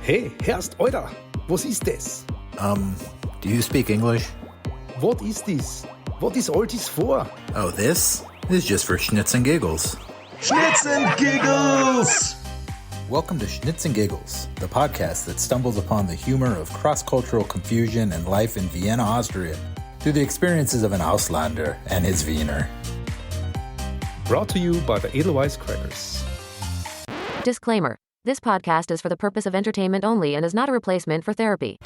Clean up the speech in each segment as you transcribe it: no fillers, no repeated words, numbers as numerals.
Hey, Herrst, Alter, was ist das? Do you speak English? What is this? What is all this for? Oh, this is just for Schnitzel Giggles. Schnitzel Giggles! Welcome to Schnitzel Giggles, the podcast that stumbles upon the humor of cross-cultural confusion and life in Vienna, Austria, through the experiences of an Auslander and his Wiener. Brought to you by the Edelweiss Crackers. Disclaimer. This podcast is for the purpose of entertainment only and is not a replacement for therapy.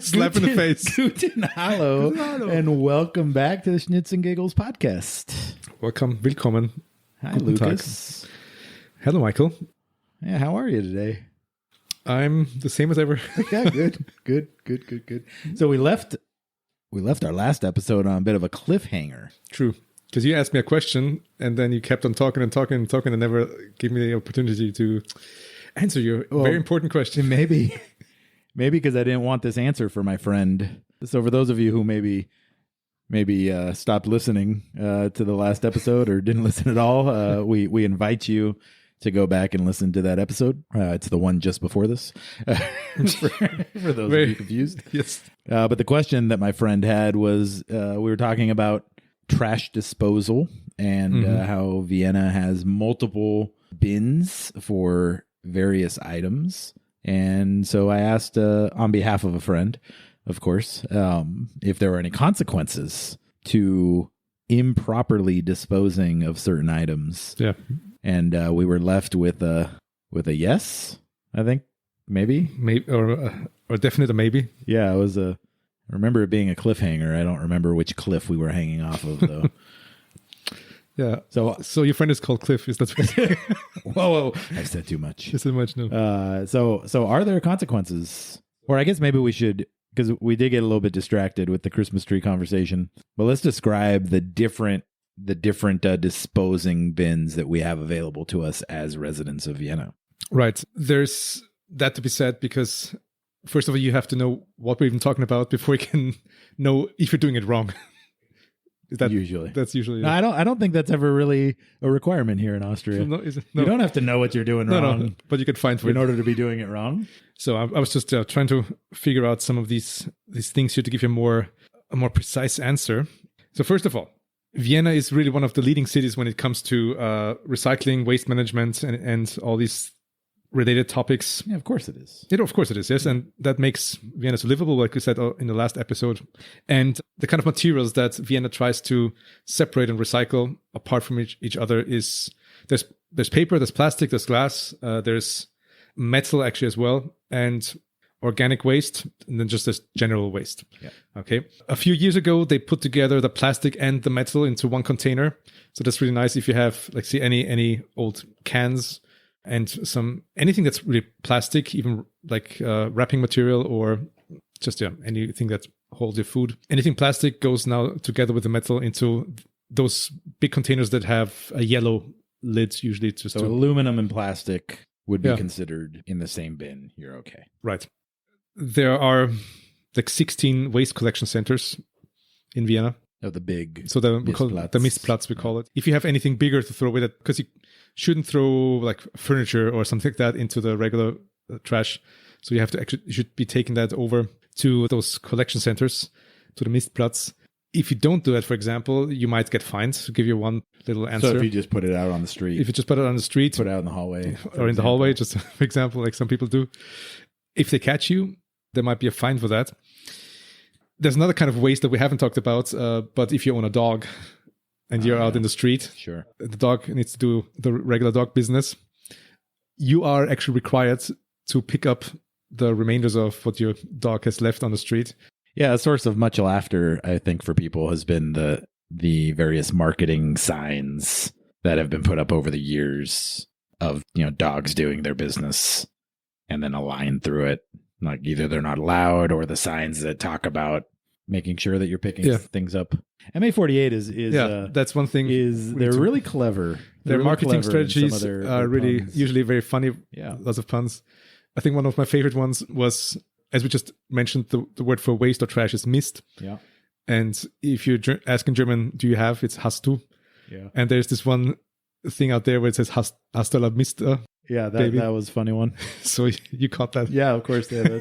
Slap in the face. Guten Hallo, and welcome back to the Schnitzel Giggles podcast. Willkommen. Hi, Guten Lucas. Tag. Hello, Michael. Yeah, how are you today? I'm the same as ever. Yeah, good. So we left our last episode on a bit of a cliffhanger. True. Because you asked me a question and then you kept on talking and never gave me the opportunity to answer your very important question. Maybe because I didn't want this answer for my friend. So for those of you who maybe stopped listening to the last episode or didn't listen at all, we invite you to go back and listen to that episode. It's the one just before this, for those of you confused. Yes. But the question that my friend had was, we were talking about trash disposal and how Vienna has multiple bins for various items. And so I asked, on behalf of a friend, of course, if there were any consequences to improperly disposing of certain items. Yeah. And we were left with a yes, I think, maybe or definite a maybe. Yeah, I remember it being a cliffhanger. I don't remember which cliff we were hanging off of, though. Yeah. So your friend is called Cliff. Is that what Whoa! I said too much. You said much, no. So are there consequences? Or I guess maybe we should, because we did get a little bit distracted with the Christmas tree conversation. But let's describe the different disposing bins that we have available to us as residents of Vienna. Right. There's that to be said because, first of all, you have to know what we're even talking about before you can know if you're doing it wrong. That's usually. No, I don't think that's ever really a requirement here in Austria. No. You don't have to know what you're doing wrong. No, but you can find in order to be doing it wrong. So I was just trying to figure out some of these things here to give you a more precise answer. So first of all, Vienna is really one of the leading cities when it comes to recycling, waste management, and all these related topics. Yeah, of course it is. Of course it is, yes. And that makes Vienna so livable, like we said in the last episode. And the kind of materials that Vienna tries to separate and recycle apart from each other is there's paper, there's plastic, there's glass, there's metal actually as well, and organic waste, and then just this general waste. Yeah. Okay. A few years ago, they put together the plastic and the metal into one container. So that's really nice if you have, like, see any old cans and anything that's really plastic, even like wrapping material or just anything that holds your food. Anything plastic goes now together with the metal into those big containers that have a yellow lid usually. So aluminum and plastic would be considered in the same bin. You're okay. Right. There are like 16 waste collection centers in Vienna. Oh, the big. So the Mistplatz, we call it. If you have anything bigger to throw away, because you shouldn't throw like furniture or something like that into the regular trash. So you should be taking that over to those collection centers, to the Mistplatz. If you don't do that, for example, you might get fined. To give you one little answer. So if you just put it out on the street. Put it out in the hallway. Or in the hallway, just for example, like some people do. If they catch you, there might be a fine for that. There's another kind of waste that we haven't talked about, but if you own a dog and you're out in the street, sure, the dog needs to do the regular dog business, you are actually required to pick up the remainders of what your dog has left on the street. Yeah, a source of much laughter, I think, for people has been the various marketing signs that have been put up over the years of, dogs doing their business and then a line through it. Like either they're not allowed or the signs that talk about making sure that you're picking things up. MA48 is that's one thing. They're really clever. Their marketing strategies are really usually very funny. Yeah, lots of puns. I think one of my favorite ones was, as we just mentioned, the word for waste or trash is Mist. Yeah. And if you ask in German, do you have, it's hast du. Yeah. And there's this one thing out there where it says hasta la vista. Yeah, baby. that was a funny one. So you caught that. Yeah, of course. Yeah,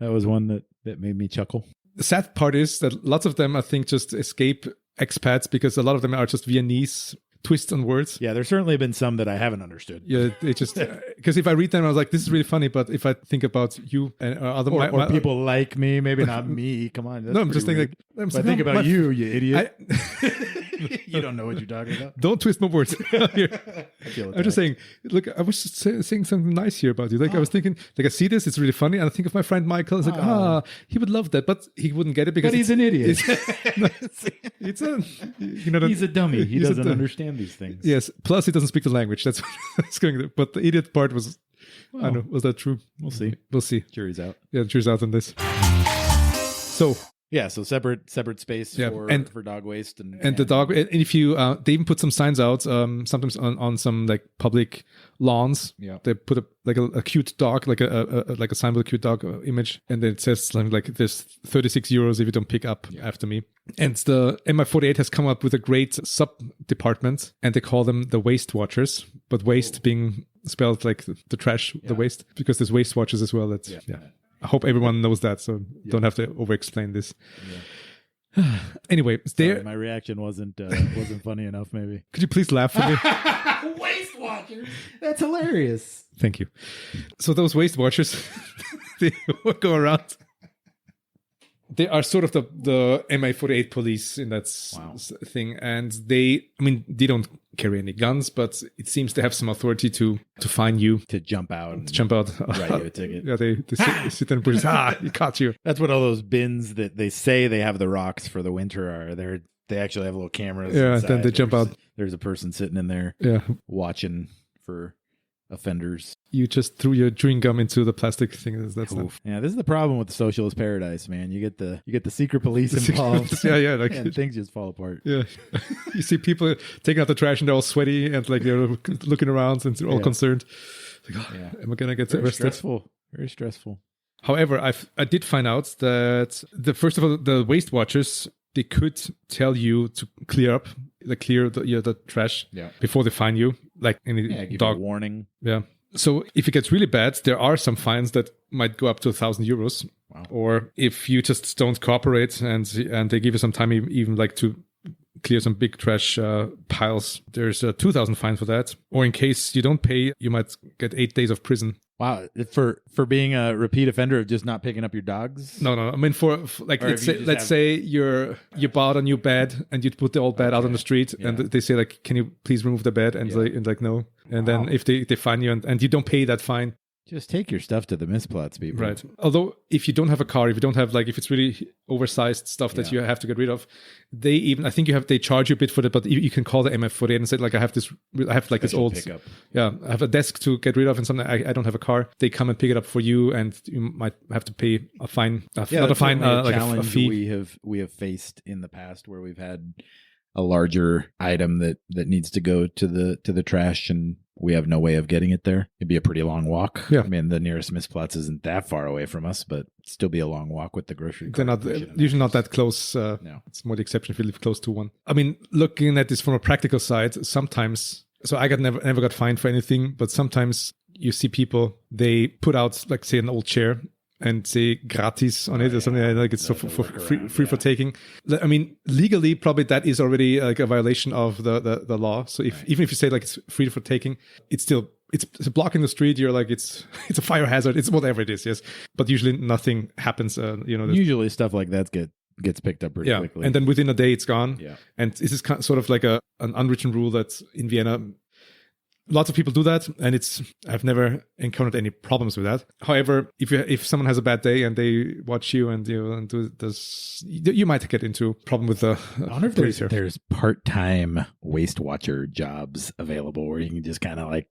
that was one that made me chuckle. The sad part is that lots of them, I think, just escape expats because a lot of them are just Viennese twists on words. Yeah, there's certainly been some that I haven't understood. Yeah, it just because if I read them, I was like, "This is really funny." But if I think about you and other or people like me, maybe not me. Come on, no, I'm just thinking. Like, I think about you idiot. You don't know what you're talking about. Don't twist my words. I'm just saying. Look, I was just saying something nice here about you. Like I was thinking, like I see this, it's really funny, and I think of my friend Michael. It's like, he would love that, but he wouldn't get it because he's an idiot. He's a dummy. He doesn't understand these things. Yes. Plus, he doesn't speak the language. That's what's going to. But the idiot part was. I don't know. Was that true? We'll see. We'll see. Jury's out. Yeah, jury's out on this. So. Yeah, so separate space for dog waste and the dog. And if you, they even put some signs out. Sometimes on some like public lawns. Yeah, they put a cute dog, like a sign with a cute dog image, and then it says something like "There's 36 euros if you don't pick up after me." And the MI48 has come up with a great sub department, and they call them the Waste Watchers. But waste being spelled like the trash, the waste, because there's waste watchers as well. That's I hope everyone knows that, so don't have to over-explain this. Yeah. Anyway, Sorry, my reaction wasn't funny enough. Maybe could you please laugh for me? Waste watchers, that's hilarious. Thank you. So those waste watchers, they go around. They are sort of the MI48 police in that thing, and they don't carry any guns, but it seems they have some authority to find you, to jump out, write you a ticket. Yeah, they sit there and push. He caught you. That's what all those bins that they say they have the rocks for the winter are. They actually have little cameras. Yeah, inside. then they jump out. There's a person sitting in there, watching for offenders. You just threw your chewing gum into the plastic thing. That's yeah. This is the problem with the socialist paradise, man. You get the secret police involved. Like, and things just fall apart. Yeah, you see people taking out the trash and they're all sweaty and like they're looking around and they're all concerned. Like, am I gonna get arrested? Very stressful. However, I did find out that first of all, the waste watchers, they could tell you to clear the trash before they fine you, like any give dog you a warning. Yeah. So if it gets really bad, there are some fines that might go up to 1,000 euros. Wow. Or if you just don't cooperate and they give you some time, even like to clear some big trash piles, there's a 2,000 fine for that. Or in case you don't pay, you might get 8 days of prison. Wow, for being a repeat offender of just not picking up your dogs? No. I mean, for like, let's say you bought a new bed and you put the old bed out on the street, and they say like, "Can you please remove the bed?" And like no. And then if they fine you and you don't pay that fine, just take your stuff to the misplots, people. Right. Although if you don't have a car, if you don't have if it's really oversized stuff that you have to get rid of, they charge you a bit for that, but you can call the MF48 and say like, I have this old pickup. Yeah, I have a desk to get rid of and something. I don't have a car. They come and pick it up for you, and you might have to pay a fine. Not a fine, like a fee. We have faced in the past where we've had a larger item that needs to go to the trash, and we have no way of getting it there. It'd be a pretty long walk. Yeah. I mean, the nearest Misplots isn't that far away from us, but it'd still be a long walk with the grocery cart. They're usually not that close. No. It's more the exception if you live close to one. I mean, looking at this from a practical side, sometimes, so I never got fined for anything, but sometimes you see people, they put out, like, say, an old chair and say gratis on it or something like it's for free for taking. I mean, legally, probably that is already like a violation of the law. So even if you say like it's free for taking, it's still it's a block in the street. You're like it's a fire hazard. It's whatever it is. Yes, but usually nothing happens. Usually stuff like that gets picked up pretty quickly, and then within a day it's gone. Yeah, and this is sort of like an unwritten rule that's in Vienna. Lots of people do that, and I've never encountered any problems with that. However, if someone has a bad day and they watch you and do this, you might get into a problem with the. I wonder if there's part-time waste watcher jobs available where you can just kind of like.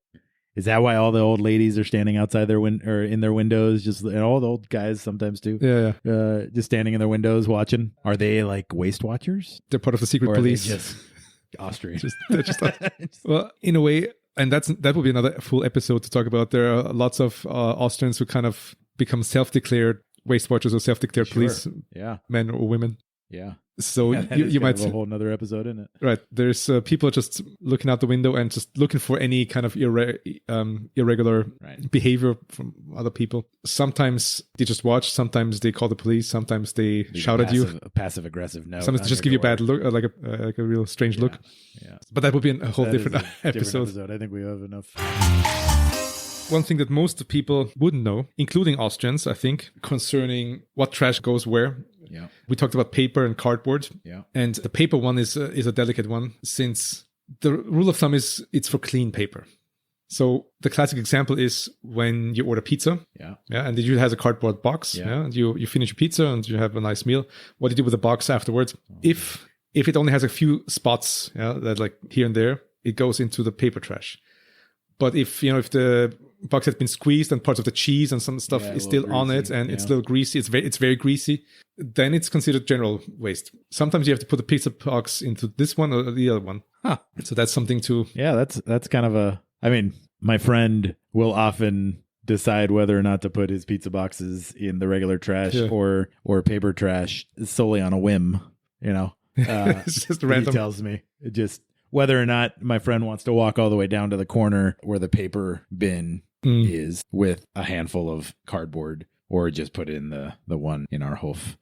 Is that why all the old ladies are standing outside their or in their windows? And all the old guys sometimes too. Yeah. Just standing in their windows watching. Are they like waste watchers? They're part of the secret police. Are they just Austrian. They're just well, in a way. And that will be another full episode to talk about. There are lots of Austrians who kind of become self-declared waste watchers or self-declared police, men or women. Yeah. So Yeah, that is you kind might of a whole nother episode, isn't it? right. There's people just looking out the window and just looking for any kind of irregular behavior from other people. Sometimes they just watch. Sometimes they call the police. Sometimes they shout at you. A passive aggressive note. Sometimes they just give you a bad look, like a real strange look. Yeah. But that would be a whole That different is a episode. different episode. I think we have enough. One thing that most people wouldn't know, including Austrians, I think, concerning what trash goes where. Yeah. We talked about paper and cardboard. Yeah. And the paper one is a delicate one, since the rule of thumb is it's for clean paper. So the classic example is when you order pizza. Yeah. Yeah. And it usually has a cardboard box. Yeah. And you finish your pizza and you have a nice meal. What do you do with the box afterwards? If it only has a few spots, that like here and there, it goes into the paper trash. But if the box has been squeezed and parts of the cheese and some stuff is still on it and it's a little greasy, it's very greasy, then it's considered general waste. Sometimes you have to put the pizza box into this one or the other one. So that's something to... Yeah, that's kind of a... I mean, my friend will often decide whether or not to put his pizza boxes in the regular trash or paper trash solely on a whim, It's just random. He tells me it just... Whether or not my friend wants to walk all the way down to the corner where the paper bin is with a handful of cardboard, or just put it in the one in our Hof,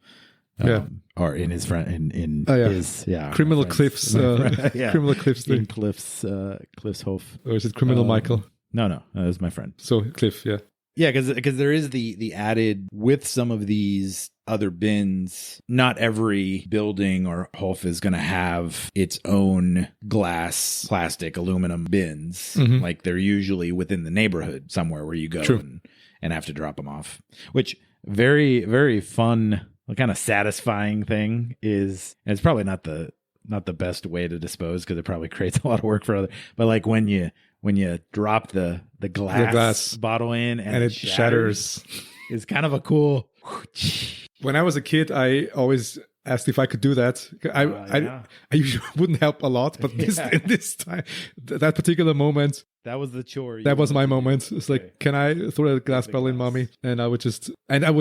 or in his friend his Criminal Cliff's Criminal Cliff's in thing. Cliff's Hof, Or is it Criminal Michael? No, that was my friend. So Cliff, yeah. Yeah, because there is the added with some of these other bins. Not every building or Hof is going to have its own glass, plastic, aluminum bins. Like they're usually within the neighborhood somewhere where you go and have to drop them off. Which very, very fun, kind of satisfying thing is, and it's probably not the best way to dispose because it probably creates a lot of work for other. But like when you drop the glass bottle in and it shatters, is kind of a cool. When I was a kid, I always asked if I could do that. I usually wouldn't help a lot, but this time, that particular moment, that was the chore. That was my moment. It's like, can I throw a glass bottle in, mommy? And I would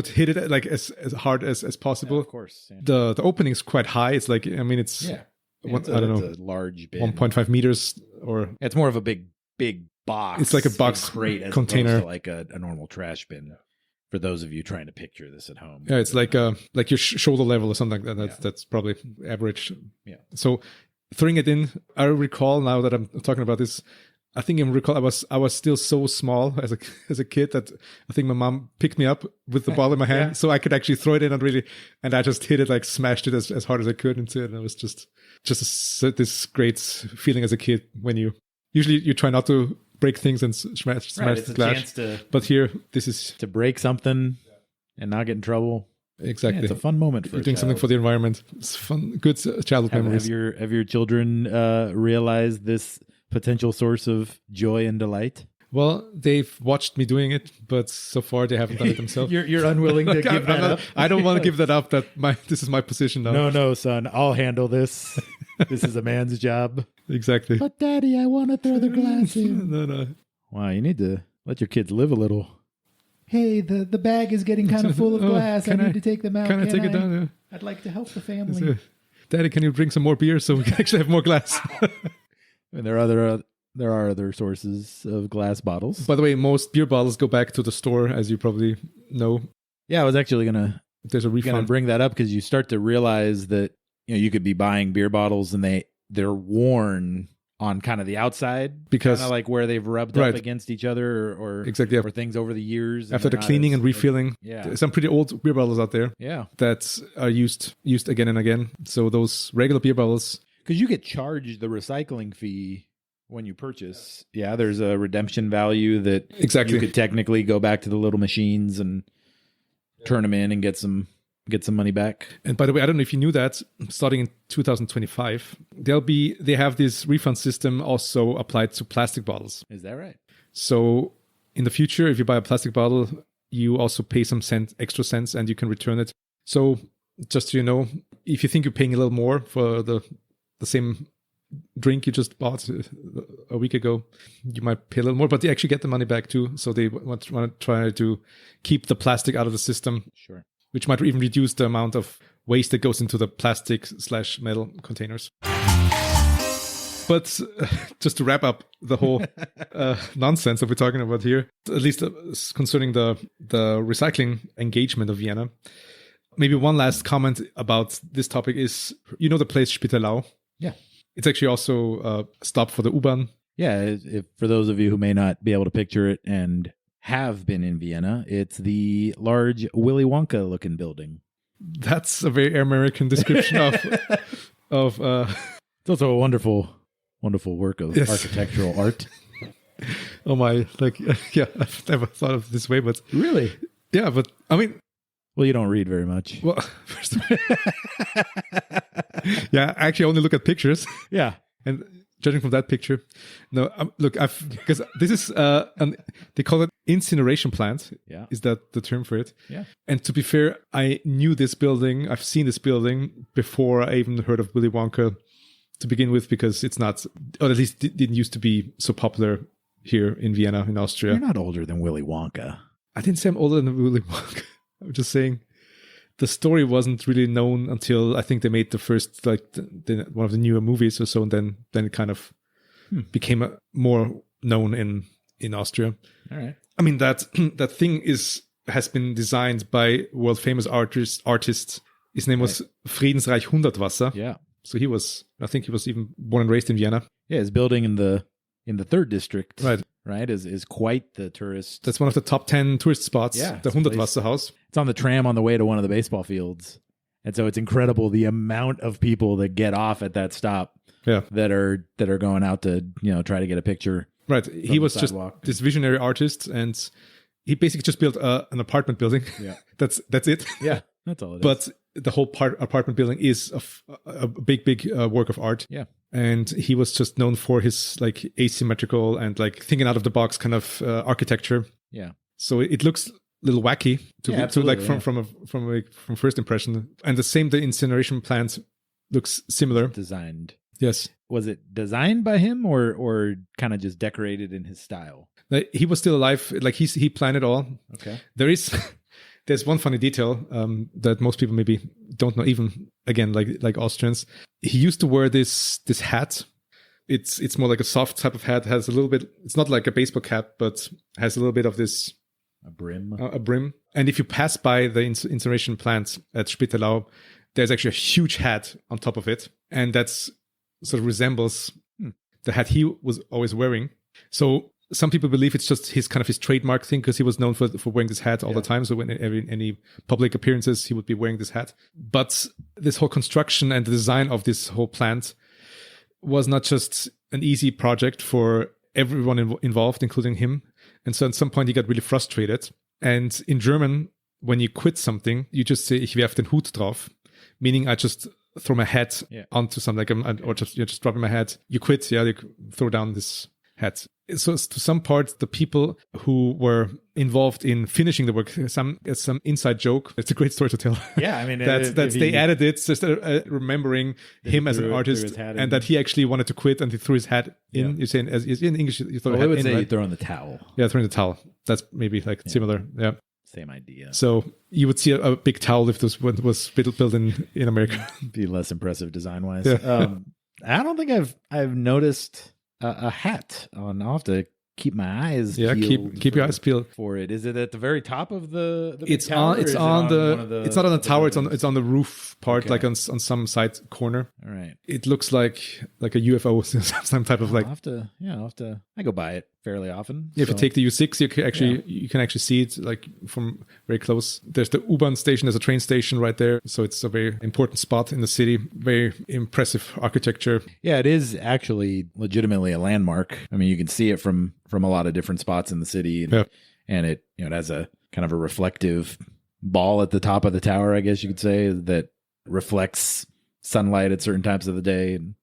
hit it like as hard as possible. Yeah, of course. Yeah. The opening's quite high. It's like, I mean, it's I don't know, it's a large bin. 1.5 meters, or it's more of a big box. It's like a box crate as container, opposed to like a normal trash bin. For those of you trying to picture this at home, it's like your shoulder level or something like that. That's probably average. Yeah. So throwing it in, I recall now that I'm talking about this. I think I was still so small as a kid that I think my mom picked me up with the ball in my hand, so I could actually throw it in and I just hit it, like smashed it as hard as I could into it, and it was just this great feeling as a kid when you try not to break things and smash it's the a glass. chance But here, this is to break something and not get in trouble. Exactly, it's a fun moment for you're doing something for the environment. It's fun, good childhood memories. Have your children realized this potential source of joy and delight? Well, they've watched me doing it, but so far they haven't done it themselves. You're unwilling to give that up? I don't want to give that up. This is my position now. No, son. I'll handle this. This is a man's job. Exactly. But Daddy, I want to throw the glass in. No. Wow, you need to let your kids live a little. Hey, the bag is getting kind of full of glass. I need to take them out. Can I take it down? Yeah. I'd like to help the family. Daddy, can you bring some more beer so we can actually have more glass? And there are other sources of glass bottles. By the way, most beer bottles go back to the store, as you probably know. Yeah, I was actually there's a refund. Bring that up because you start to realize that you could be buying beer bottles and they're worn on kind of the outside, because kind of like where they've rubbed up against each other or exactly or things over the years after the cleaning and refilling. There's some pretty old beer bottles out there. That are used again and again. So those regular beer bottles, because you get charged the recycling fee when you purchase. There's a redemption value that you could technically go back to the little machines and turn them in and get some money back. And by the way, I don't know if you knew that, starting in 2025, they have this refund system also applied to plastic bottles. Is that right? So in the future, if you buy a plastic bottle, you also pay some extra cents and you can return it. So just so you know, if you think you're paying a little more for the same drink you just bought a week ago, you might pay a little more, but they actually get the money back too. So they want to try to keep the plastic out of the system. Sure. Which might even reduce the amount of waste that goes into the plastic/metal containers. But just to wrap up the whole nonsense that we're talking about here, at least concerning the recycling engagement of Vienna, maybe one last comment about this topic is, the place Spittelau? Yeah. It's actually also a stop for the U-Bahn. Yeah, if for those of you who may not be able to picture it and have been in Vienna, it's the large Willy Wonka looking building. That's a very American description of It's also a wonderful work of architectural art. Oh my, yeah, I've never thought of it this way, but really? Yeah, but I mean, well, you don't read very much. Well, yeah, I actually only look at pictures. Yeah. And judging from that picture, no, look, because this is, they call it incineration plant. Yeah. Is that the term for it? Yeah. And to be fair, I knew this building, I've seen this building before I even heard of Willy Wonka to begin with, because it's not, or at least didn't used to be so popular here in Vienna, in Austria. You're not older than Willy Wonka. I didn't say I'm older than Willy Wonka. I'm just saying the story wasn't really known until I think they made the first, one of the newer movies or so, and then it kind of became more known in Austria. All right. I mean, that thing has been designed by world famous artist. His name was Friedensreich Hundertwasser. Yeah. So I think he was even born and raised in Vienna. Yeah, his building in the third district. Right, is quite the tourist. That's one of the top 10 tourist spots. Yeah, the Hundertwasser house. It's on the tram on the way to one of the baseball fields, and so it's incredible the amount of people that get off at that stop. Yeah, that are going out to try to get a picture. Right, he was just this visionary artist, and he basically just built an apartment building. Yeah, that's it. Yeah, that's all it is. But the whole apartment building is a big work of art. Yeah. And he was just known for his asymmetrical and thinking out of the box kind of architecture. Yeah. So it looks a little wacky from first impression. And the incineration plant looks similar. Designed. Yes. Was it designed by him or kind of just decorated in his style? He was still alive. He planned it all. Okay. There's one funny detail that most people maybe don't know, even again, like Austrians. He used to wear this hat. It's more like a soft type of hat. Has a little bit. It's not like a baseball cap, but has a little bit of this a brim. A brim. And if you pass by the incineration plant at Spittelau, there's actually a huge hat on top of it, and that's sort of resembles the hat he was always wearing. So some people believe it's just his trademark thing, because he was known for wearing this hat all the time. So when any public appearances, he would be wearing this hat. But this whole construction and the design of this whole plant was not just an easy project for everyone involved, including him. And so at some point he got really frustrated. And in German, when you quit something, you just say, ich werf den Hut drauf, meaning I just throw my hat onto something, or just dropping my hat. You quit, you throw down this hat. So to some part, the people who were involved in finishing the work, some inside joke. It's a great story to tell. Yeah, I mean, they added it, just remembering him as an artist, and that he actually wanted to quit, and he threw his hat in. Yeah. You're saying as in English, you throw a hat in. I would say you throw in the towel. Yeah, throwing the towel. That's maybe similar. Yeah, same idea. So you would see a big towel if this was built in America. Be less impressive design wise. Yeah. I don't think I've noticed a hat on. I'll have to keep my eyes peeled. Keep your eyes peeled for it. Is it at the very top of the it's tower, on it's on it's not on the tower, it's on the roof part, on some side corner. All right. It looks like a UFO, some type of I'll have to I go by it fairly often. If you take the U6, you can actually see it from very close. There's the U-Bahn station, there's a train station right there. So it's a very important spot in the city. Very impressive architecture. Yeah, it is actually legitimately a landmark. I mean, you can see it from a lot of different spots in the city. And it has a kind of a reflective ball at the top of the tower, I guess you could say, that reflects sunlight at certain times of the day. And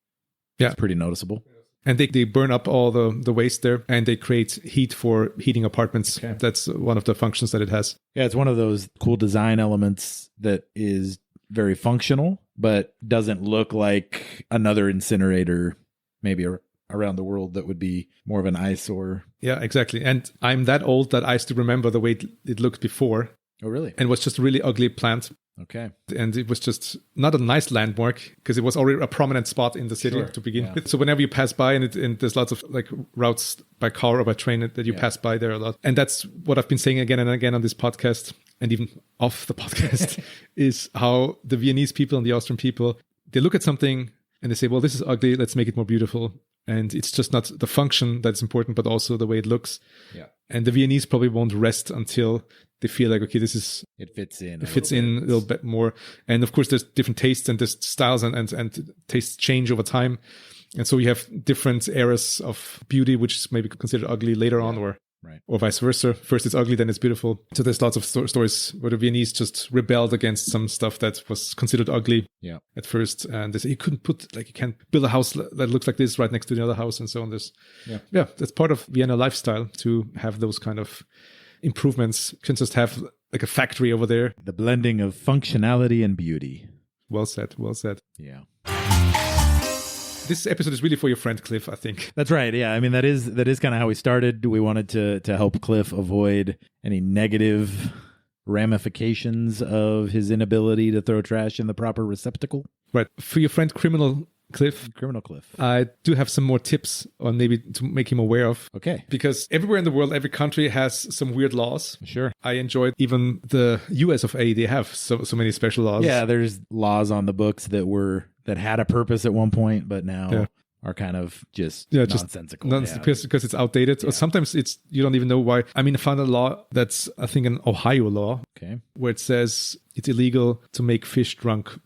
it's pretty noticeable. And they burn up all the waste there, and they create heat for heating apartments. Okay. That's one of the functions that it has. Yeah, it's one of those cool design elements that is very functional, but doesn't look like another incinerator maybe around the world that would be more of an eyesore. Yeah, exactly. And I'm that old that I still remember the way it looked before. Oh, really? and was just a really ugly plant. Okay. And it was just not a nice landmark because it was already a prominent spot in the city Sure, to begin yeah. with. So whenever you pass by, and there's lots of like routes by car or by train that you pass by there a lot. And that's what I've been saying again and again on this podcast and even off the podcast is how the Viennese people and the Austrian people, they look at something and they say, well, this is ugly. Let's make it more beautiful. And it's just not the function that's important, but also the way it looks. Yeah. And the Viennese probably won't rest until they feel like, okay, this is... It fits in. It fits in a little bit more. And of course, there's different tastes and there's styles and tastes change over time. And so you have different eras of beauty, which is maybe considered ugly later on or vice versa. First it's ugly, then it's beautiful. So there's lots of stories where the Viennese just rebelled against some stuff that was considered ugly at first. And they say, you can't build a house that looks like this right next to the other house and so on. That's part of Vienna lifestyle to have those kind of improvements. You can just have like a factory over there. The blending of functionality and beauty. Well said. Yeah. This episode is really for your friend Cliff, I think. That's right. Yeah. I mean, that is kind of how we started. We wanted to help Cliff avoid any negative ramifications of his inability to throw trash in the proper receptacle. Right. For your friend Criminal Cliff, I do have some more tips on maybe to make him aware of. Okay. Because everywhere in the world, every country has some weird laws. Sure. I enjoyed even the US of A. They have so many special laws. Yeah, there's laws on the books that had a purpose at one point, but now are kind of just nonsensical. Because it's outdated. Or sometimes you don't even know why. I mean, I found a law that's, I think, an Ohio law. Okay. Where it says it's illegal to make fish drunk.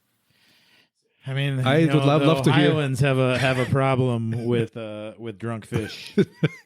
I mean, I would love to hear. Ohioans have a problem with drunk fish.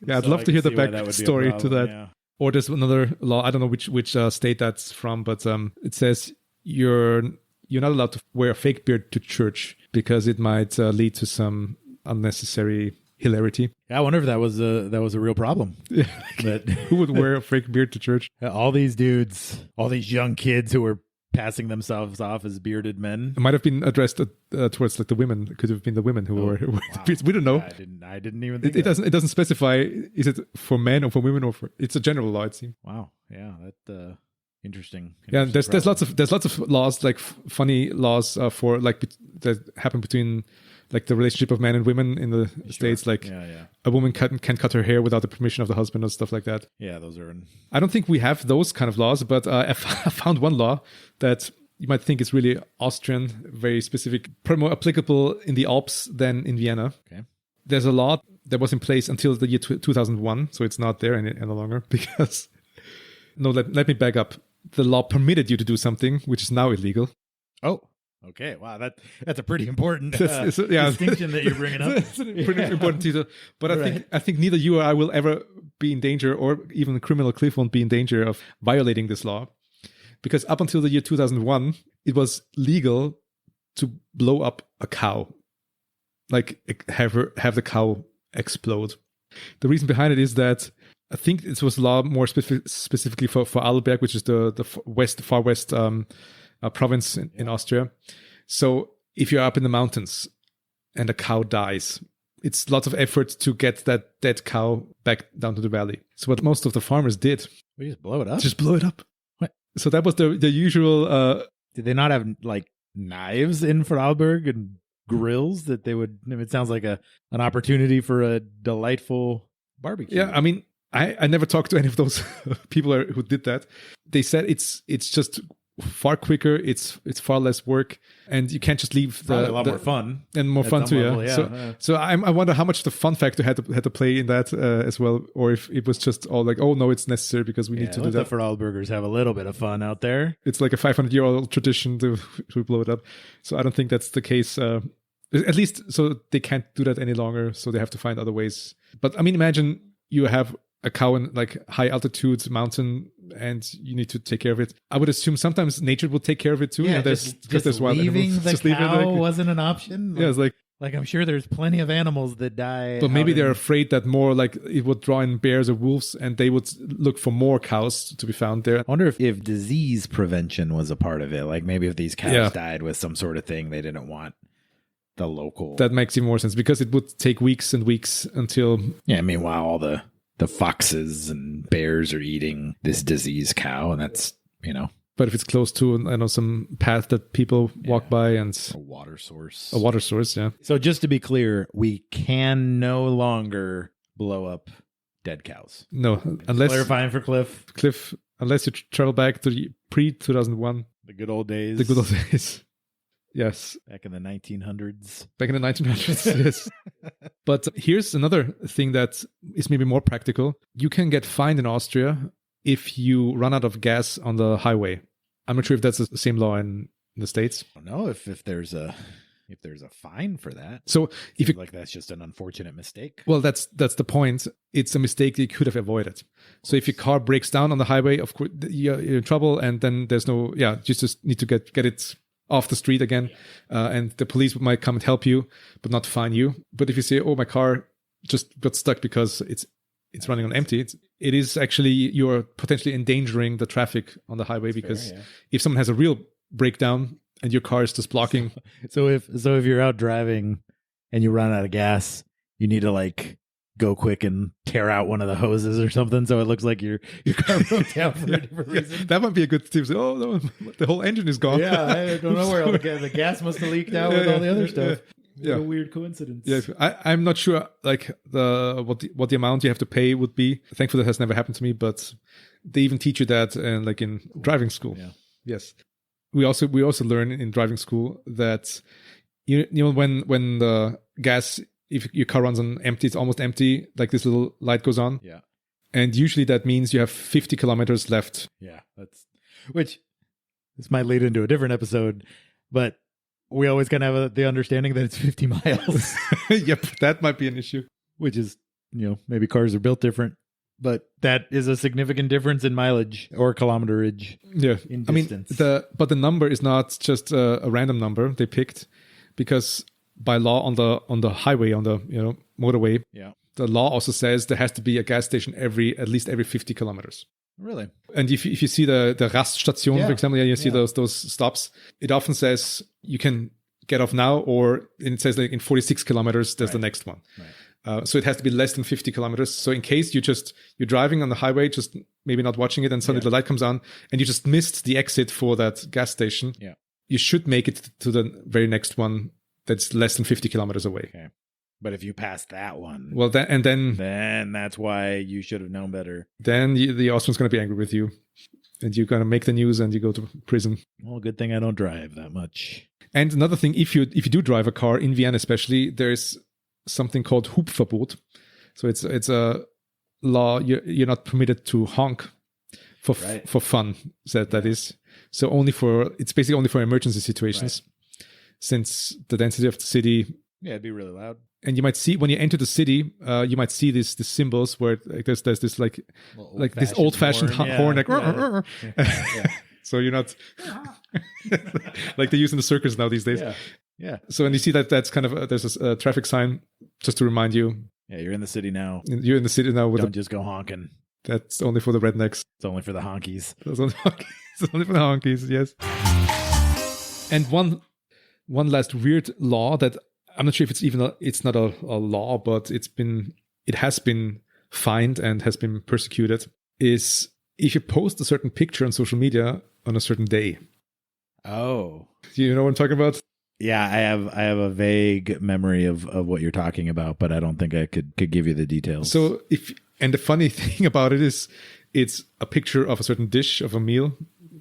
Yeah, I'd love to hear the backstory to that. Yeah. Or there's another law. I don't know which state that's from, but it says you're not allowed to wear a fake beard to church because it might lead to some unnecessary hilarity. Yeah, I wonder if that was a real problem. Who would wear a fake beard to church? All these dudes, all these young kids who were passing themselves off as bearded men. It might have been addressed towards like the women. It could have been the women who were the beards. We don't know. I didn't even think it doesn't specify. Is it for men or for women or for? It's a general law. It seems. Wow. Yeah. That interesting. Yeah. There's lots of laws, like funny laws for like that happen between like the relationship of men and women in the States. Like a woman can cut her hair without the permission of the husband or stuff like that. Yeah, those are. I don't think we have those kind of laws, but I found one law that you might think is really Austrian, very specific, probably more applicable in the Alps than in Vienna. Okay. There's a law that was in place until the year 2001, so it's not there any longer because... No, let me back up. The law permitted you to do something which is now illegal. Oh. Okay, wow, that's a pretty important distinction that you're bringing up. It's a pretty important detail. But I think neither you or I will ever be in danger, or even the criminal Cliff won't be in danger of violating this law. Because up until the year 2001, it was legal to blow up a cow. Like have the cow explode. The reason behind it is that I think it was a law more specifically for Adelberg, which is the far west province in Austria. So if you're up in the mountains and a cow dies, it's lots of effort to get that dead cow back down to the valley. So what most of the farmers did, we just blow it up. Just blow it up. What? So that was the usual. Did they not have like knives in Vorarlberg and grills that they would? It sounds like an opportunity for a delightful barbecue. Yeah, I mean, I never talked to any of those people who did that. They said it's just far quicker, it's far less work, and you can't just leave a lot more fun and more fun too. Level, So I wonder how much the fun factor had to play in that as well, or if it was just all like, oh no, it's necessary because we need to do that. The Vorarlbergers have a little bit of fun out there. It's like a 500-year-old tradition to blow it up. So I don't think that's the case. At least, so they can't do that any longer. So they have to find other ways. But I mean, imagine you have a cow in like high altitude mountain and you need to take care of it. I would assume sometimes nature will take care of it too. Yeah, just wild leaving animals. The cow wasn't an option. Yeah, it's like I'm sure there's plenty of animals that die. But maybe they're afraid that more like it would draw in bears or wolves and they would look for more cows to be found there. I wonder if disease prevention was a part of it. Like maybe if these cows died with some sort of thing they didn't want the local. That makes even more sense because it would take weeks and weeks until. Yeah, meanwhile all the foxes and bears are eating this diseased cow, and that's But if it's close to, I know, some path that people walk by and a water source. A water source, yeah. So just to be clear, we can no longer blow up dead cows. No, unless clarifying for Cliff, unless you travel back to the pre-2001, the good old days. The good old days. Yes. Back in the 1900s. Back in the 1900s, yes. But here's another thing that is maybe more practical. You can get fined in Austria if you run out of gas on the highway. I'm not sure if that's the same law in the States. I don't know if there's a fine for that. So if you like, that's just an unfortunate mistake. Well, that's the point. It's a mistake that you could have avoided. So if your car breaks down on the highway, of course you're in trouble, and then there's no you just need to get it off the street again, and the police might come and help you, but not fine you. But if you say, "Oh, my car just got stuck because it's running on empty," it is actually, you're potentially endangering the traffic on the highway. That's because fair, if someone has a real breakdown and your car is just blocking. So if you're out driving and you run out of gas, you need to like go quick and tear out one of the hoses or something, so it looks like your car broke down for a different reason. That might be a good tip. So, oh no, the whole engine is gone. Yeah, I don't know where all the gas must have leaked out with all the other stuff. Yeah. What a weird coincidence. Yeah, I'm not sure like what the amount you have to pay would be. Thankfully, that has never happened to me, but they even teach you that like in driving school. Yeah. Yes. We also learn in driving school that you know when the gas, if your car runs on empty, it's almost empty, like this little light goes on. Yeah. And usually that means you have 50 kilometers left. Yeah. This might lead into a different episode, but we always kind of have the understanding that it's 50 miles. Yep, that might be an issue. Which is, maybe cars are built different, but that is a significant difference in mileage or kilometerage. Yeah, in distance. But the number is not just a random number they picked, because by law on the highway, on the motorway, the law also says there has to be a gas station at least every 50 kilometers. Really? And if you see the Raststation, for example, you see those stops, it often says you can get off now, or it says like in 46 kilometers, there's the next one. Right. So it has to be less than 50 kilometers. So in case you're driving on the highway, just maybe not watching it, and suddenly the light comes on, and you just missed the exit for that gas station, you should make it to the very next one that's less than 50 kilometers away. Okay. But if you pass that one, well, then that's why you should have known better. Then the Austrian's going to be angry with you, and you're going to make the news, and you go to prison. Well, good thing I don't drive that much. And another thing, if you do drive a car in Vienna, especially, there's something called Hubverbot. So it's a law. You're not permitted to honk for fun. That is. So it's basically only for emergency situations, since the density of the city. Yeah, it'd be really loud. And you might see when you enter the city, you might see these symbols where there's this like this old-fashioned horn, like so you're not like they use in the circus now these days. Yeah. So when you see that's kind of there's a traffic sign just to remind you. Yeah, you're in the city now. You're in the city now. Don't just go honking. That's only for the rednecks. It's only for the honkies. It's only for the honkies. Yes. And one last weird law that I'm not sure if it's not a law, but it has been fined and has been persecuted, is if you post a certain picture on social media on a certain day. Oh. Do you know what I'm talking about? Yeah, I have a vague memory of what you're talking about, but I don't think I could give you the details. So and the funny thing about it is it's a picture of a certain dish, of a meal,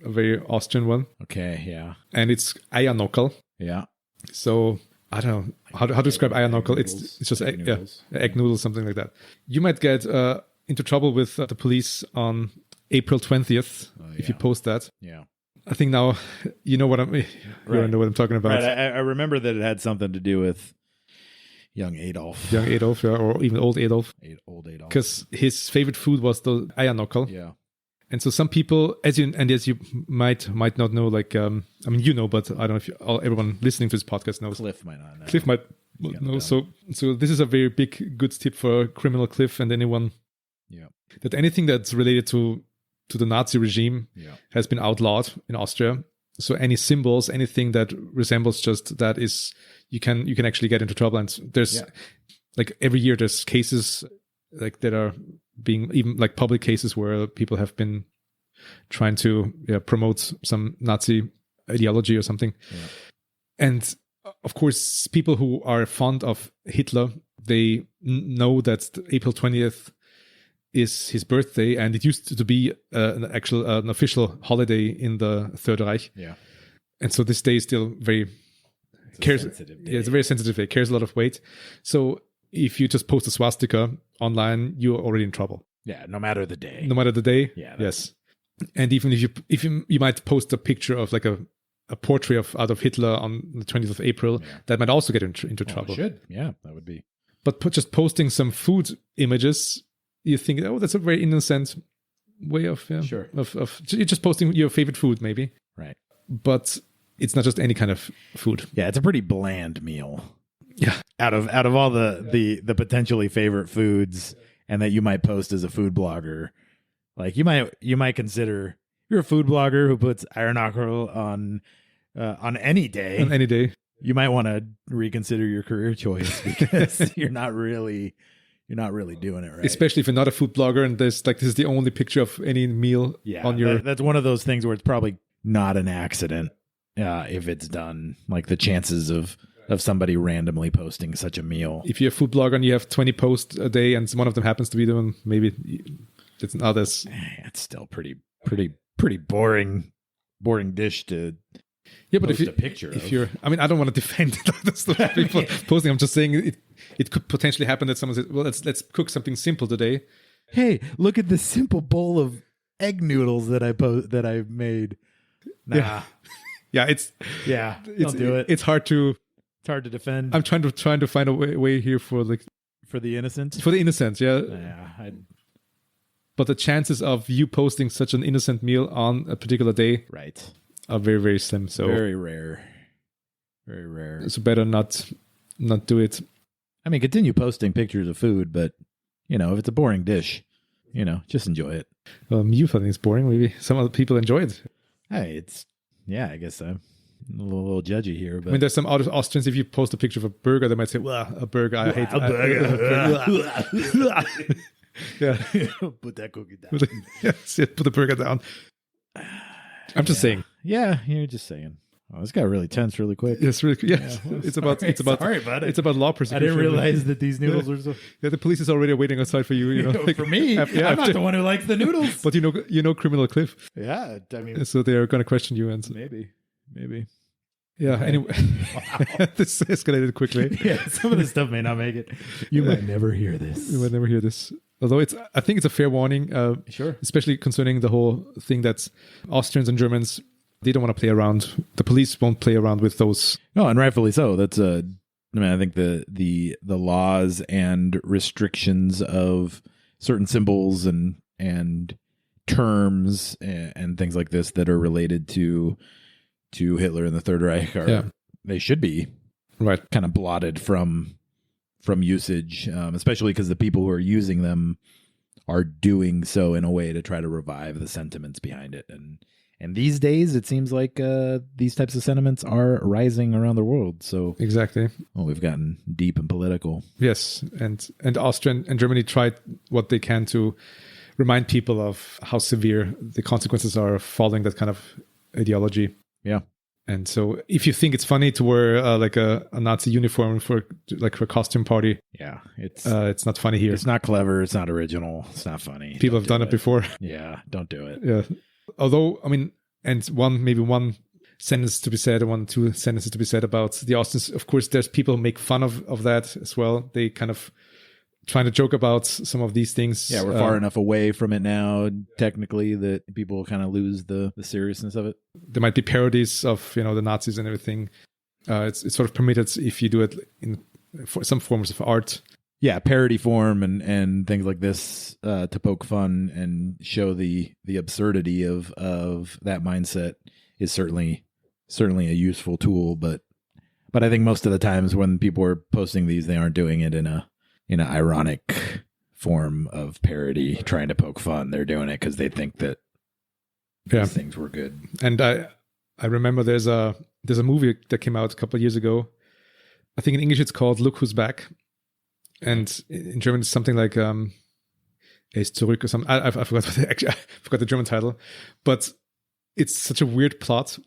a very Austrian one. Okay, yeah. And it's Eiernockel. Yeah. So I don't know how to describe Eiernockel. It's just egg noodles, something like that. You might get into trouble with the police on April 20th if you post that. Yeah. I think now you know what you know what I'm talking about. Right. I remember that it had something to do with young Adolf. Young Adolf, or even old Adolf. Old Adolf. Because his favorite food was the Eiernockel. Yeah. And so some people, as you might not know, like but I don't know if everyone listening to this podcast knows. Cliff might not know. Cliff might know. So this is a very big good tip for criminal Cliff and anyone. Yeah. That anything that's related to the Nazi regime has been outlawed in Austria. So any symbols, anything that resembles just that is, you can actually get into trouble. And there's like every year there's cases like that are being even like public cases where people have been trying to promote some Nazi ideology or something. Yeah. And of course, people who are fond of Hitler, they know that April 20th is his birthday, and it used to be an official holiday in the Third Reich. Yeah. And so this day is still it's a very sensitive day, carries a lot of weight. So if you just post a swastika online, you're already in trouble. Yeah, no matter the day. No matter the day. Yeah. Yes. And even if you might post a picture of like a portrait of Adolf Hitler on the 20th of April, that might also get into trouble. It should. Yeah, that would be. But just posting some food images, you think, oh, that's a very innocent way of sure. of you're just posting your favorite food, maybe. Right. But it's not just any kind of food. Yeah, it's a pretty bland meal. Yeah. Out of all the potentially favorite foods and that you might post as a food blogger, like you might consider, you're a food blogger who puts Ironockerl on any day. On any day. You might want to reconsider your career choice because you're not really doing it right. Especially if you're not a food blogger and this is the only picture of any meal on your... That's one of those things where it's probably not an accident if it's done. Like the chances of somebody randomly posting such a meal. If you're a food blogger and you have 20 posts a day and one of them happens to be them, maybe it's not as... It's still pretty boring dish to... Yeah, but if you're, I don't want to defend people posting. I'm just saying it could potentially happen that someone says, "Well, let's cook something simple today." Hey, look at this simple bowl of egg noodles that I made. Nah, don't do it. It's hard to defend. I'm trying to find a way here for the innocent. For the innocent, yeah. Yeah. But the chances of you posting such an innocent meal on a particular day, right, are very, very slim. So very rare. So better not do it. I mean, continue posting pictures of food, but if it's a boring dish, just enjoy it. You think it's boring? Maybe some other people enjoy it. Hey, I guess I'm a little judgy here. But I mean, there's some Austrians. If you post a picture of a burger, they might say, "Well, a burger. I hate a burger." Yeah, put that cookie down. Put the burger down. I'm just saying. Yeah, you're just saying. Oh, this got really tense really quick. Yes, really. Yeah, it's about sorry, buddy. It's about law persecution. I didn't realize that these noodles were so. Yeah, the police is already waiting outside for you. For me, I'm not the one who likes the noodles. But you know, Criminal Cliff. Yeah, I mean, so they're going to question you and maybe. Yeah. Okay. Anyway, this escalated quickly. Yeah, some of this stuff may not make it. You might never hear this. You might never hear this. Although I think it's a fair warning. Sure. Especially concerning the whole thing that Austrians and Germans, they don't want to play around. The police won't play around with those. No, and rightfully so. That's I think the laws and restrictions of certain symbols and terms and things like this that are related to Hitler and the Third Reich they should be kind of blotted from usage, especially because the people who are using them are doing so in a way to try to revive the sentiments behind it. And these days, it seems like these types of sentiments are rising around the world. So exactly. Well, we've gotten deep and political. Yes, and Austria and Germany tried what they can to remind people of how severe the consequences are of following that kind of ideology. Yeah. And so if you think it's funny to wear like a Nazi uniform for a costume party, it's not funny here. It's not clever. It's not original. It's not funny. People have done it before. Yeah, don't do it. Yeah. Although, I mean, and one sentence to be said, or two sentences to be said about the Austrians. Of course, there's people who make fun of that as well. They kind of trying to joke about some of these things. Yeah, we're far enough away from it now, technically, that people kind of lose the seriousness of it. There might be parodies of the Nazis and everything. It's sort of permitted if you do it in some forms of art. Yeah, parody form and things like this to poke fun and show the absurdity of that mindset is certainly a useful tool. But I think most of the times when people are posting these, they aren't doing it in an ironic form of parody, trying to poke fun. They're doing it because they think that these things were good. And I remember there's a movie that came out a couple of years ago. I think in English it's called Look Who's Back. And in German it's something like Er ist zurück or something. I forgot I forgot the German title, but it's such a weird plot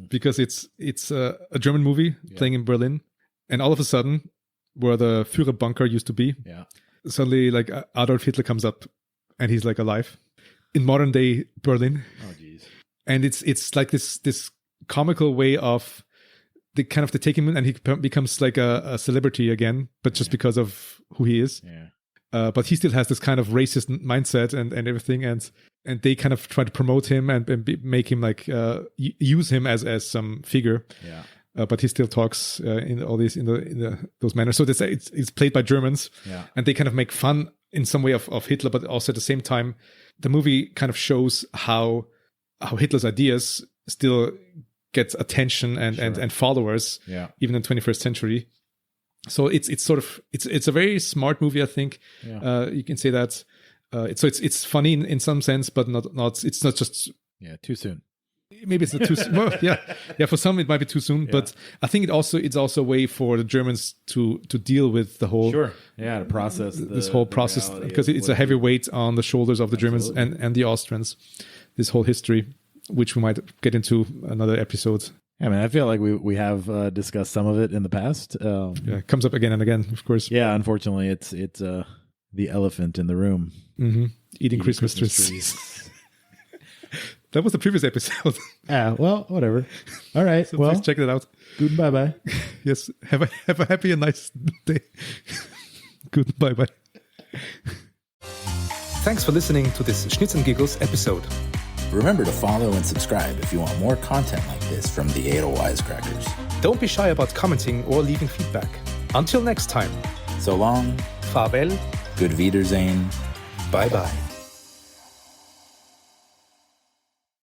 because it's a German movie playing in Berlin, and all of a sudden, where the Führer bunker used to be, suddenly like Adolf Hitler comes up, and he's like alive in modern day Berlin. Oh, geez. And it's like this comical way of they take him in, and he becomes like a celebrity again, but just because of who he is. Yeah. But he still has this kind of racist mindset and everything, and they kind of try to promote him and make him like use him as some figure. Yeah. But he still talks in all these those manners. So it's played by Germans, and they kind of make fun in some way of Hitler, but also at the same time, the movie kind of shows how Hitler's ideas still get attention and followers, even in the 21st century. So it's a very smart movie, I think. You can say that. It's funny in some sense, but not. It's not just too soon. Maybe it's not too soon. Well, yeah. For some, it might be too soon, but I think it's also a way for the Germans to deal with the whole to process this whole process, because it's a heavy weight on the shoulders of the Germans and the Austrians. This whole history, which we might get into another episode. I mean, I feel like we have discussed some of it in the past. It comes up again and again, of course. Yeah, unfortunately, it's the elephant in the room. Mm-hmm. Eating Christmas trees. That was the previous episode. Well, whatever. All right. So well, please check it out. Good bye. Yes. Have a happy and nice day. Good bye. Thanks for listening to this Schnitzel Giggles episode. Remember to follow and subscribe if you want more content like this from the Edelweisscrackers. Don't be shy about commenting or leaving feedback. Until next time. So long. Farewell. Good Wiedersehen. Bye-bye.